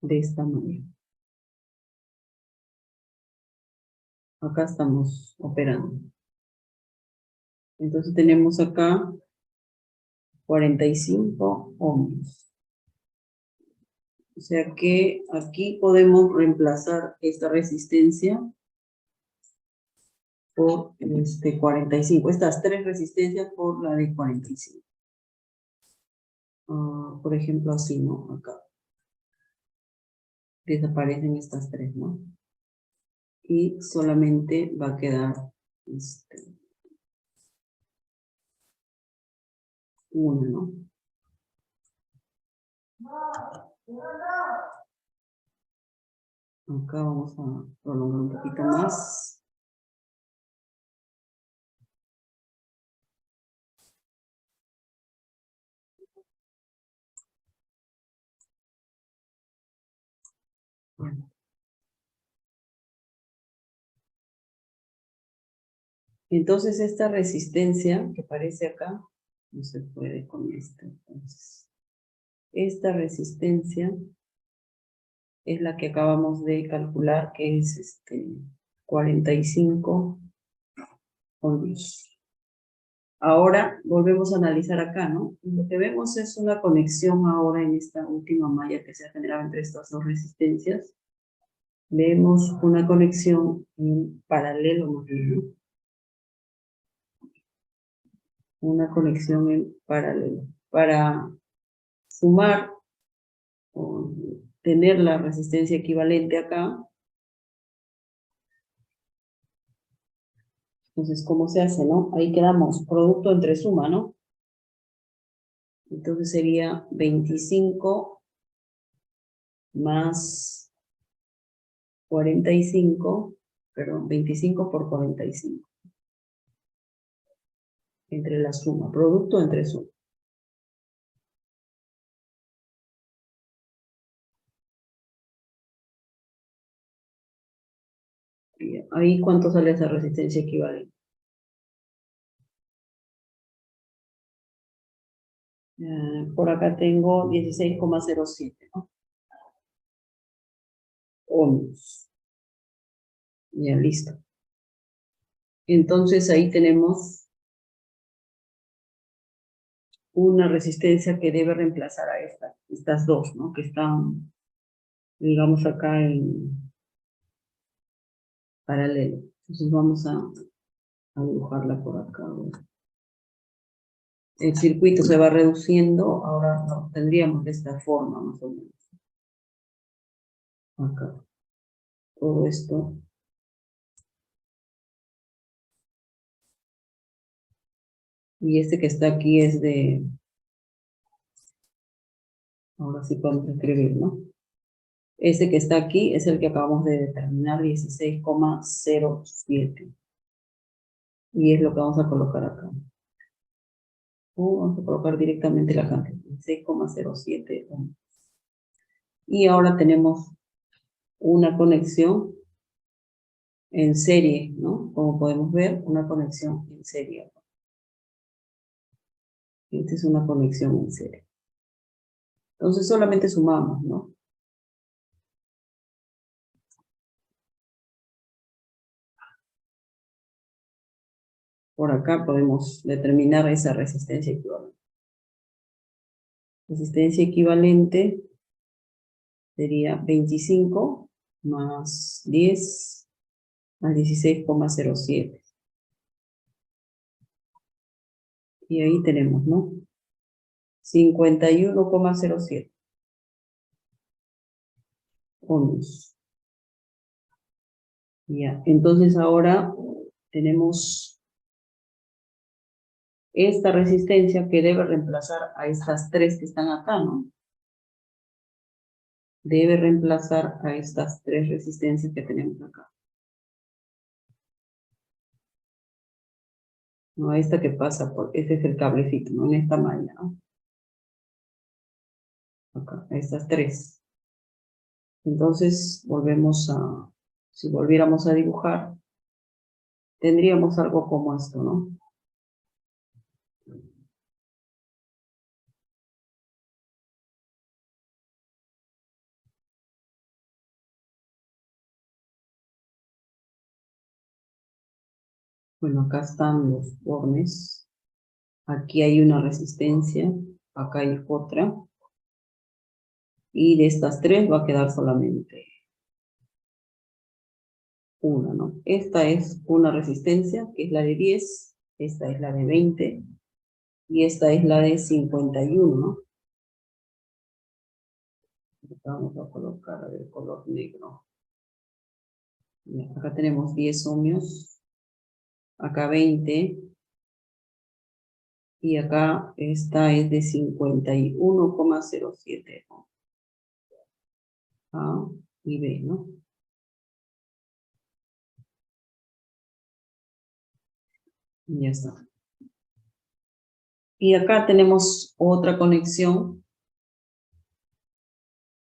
De esta manera. Acá estamos operando. Entonces tenemos acá 45 ohms. O sea que aquí podemos reemplazar esta resistencia por 45. Estas tres resistencias por la de 45. Por ejemplo, así, ¿no? Acá. Desaparecen estas tres, ¿no? Y solamente va a quedar una, ¿no? Acá vamos a prolongar un poquito más. Bueno. Entonces esta resistencia que aparece acá, no se puede con esta. Entonces, esta resistencia es la que acabamos de calcular, que es 45 ohms. Ahora volvemos a analizar acá, ¿no? Lo que vemos es una conexión ahora en esta última malla que se ha generado entre estas dos resistencias. Vemos una conexión en paralelo, ¿no? Una conexión en paralelo. Para sumar o tener la resistencia equivalente acá, entonces, ¿cómo se hace, no? Ahí quedamos, producto entre suma, ¿no? Entonces sería 25 más 45, perdón, 25 por 45. Entre la suma, producto entre suma. Bien, ahí, ¿cuánto sale esa resistencia equivalente? Por acá tengo 16,07, ¿no? Ohms. Ya, listo. Entonces ahí tenemos una resistencia que debe reemplazar a estas dos, ¿no? Que están, digamos, acá en paralelo. Entonces vamos a dibujarla por acá. El circuito se va reduciendo, ahora lo tendríamos de esta forma, más o menos. Acá. Todo esto. Y este que está aquí es de... Ahora sí podemos escribir, ¿no? Este que está aquí es el que acabamos de determinar, 16,07. Y es lo que vamos a colocar acá. O vamos a colocar directamente la cantidad, 16,07 ohms. Y ahora tenemos una conexión en serie, ¿no? Como podemos ver, una conexión en serie. Esta es una conexión en serie. Entonces solamente sumamos, ¿no? Por acá podemos determinar esa resistencia equivalente. Resistencia equivalente sería 25 más 10 más 16,07. Y ahí tenemos, ¿no? 51,07 ohms. Ya, entonces ahora tenemos esta resistencia que debe reemplazar a estas tres que están acá, ¿no? Debe reemplazar a estas tres resistencias que tenemos acá. No, esta que pasa por, este es el cablecito, ¿no? En esta malla, ¿no? Acá, estas tres. Entonces, volvemos a, si volviéramos a dibujar, tendríamos algo como esto, ¿no? Bueno, acá están los bornes. Aquí hay una resistencia, acá hay otra. Y de estas tres va a quedar solamente una, ¿no? Esta es una resistencia, que es la de 10, esta es la de 20, y esta es la de 51, ¿no? Vamos a colocar el color negro. Bien, acá tenemos 10 ohmios, acá 20, y acá esta es de 51,07. A y B, ¿no? Ya está. Y acá tenemos otra conexión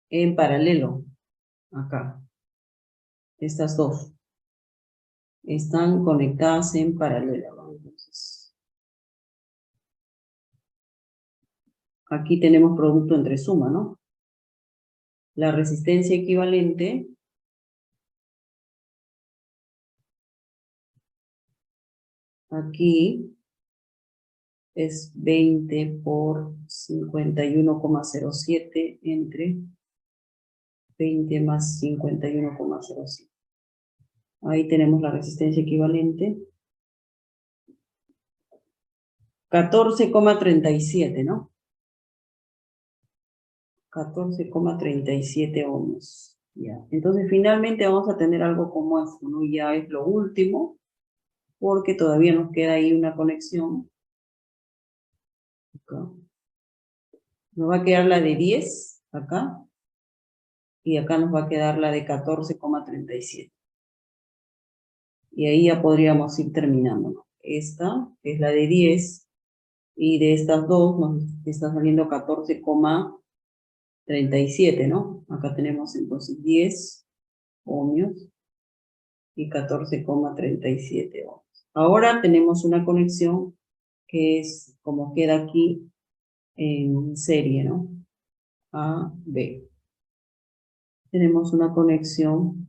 en paralelo. Acá. Estas dos. Están conectadas en paralelo, ¿no? Entonces, aquí tenemos producto entre suma, ¿no? La resistencia equivalente aquí es 20 por 51,07 entre 20 más 51,07. Ahí tenemos la resistencia equivalente. 14,37, ¿no? 14,37 ohms. Ya. Entonces finalmente vamos a tener algo como esto, ¿no? Ya es lo último, porque todavía nos queda ahí una conexión. Acá. Nos va a quedar la de 10, acá. Y acá nos va a quedar la de 14,37. Y ahí ya podríamos ir terminando, ¿no? Esta es la de 10, y de estas dos nos está saliendo 14,37, ¿no? Acá tenemos entonces 10 ohmios y 14,37 ohmios. Ahora tenemos una conexión que es como queda aquí en serie, ¿no? A, B. Tenemos una conexión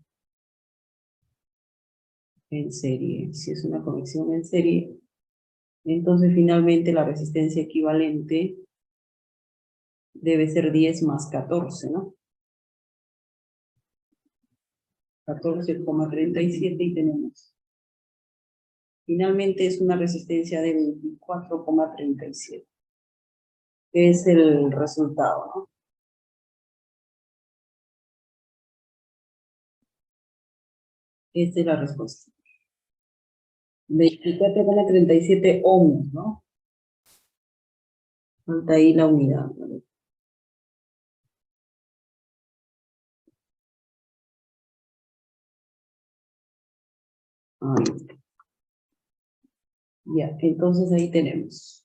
en serie. Si es una conexión en serie, entonces finalmente la resistencia equivalente debe ser 10 más 14, ¿no? 14,37 y tenemos. Finalmente es una resistencia de 24,37. Es el resultado, ¿no? Esta es la respuesta. 24,37 ohms, ¿no? Falta ahí la unidad, ¿no? Ahí. Ya, entonces ahí tenemos.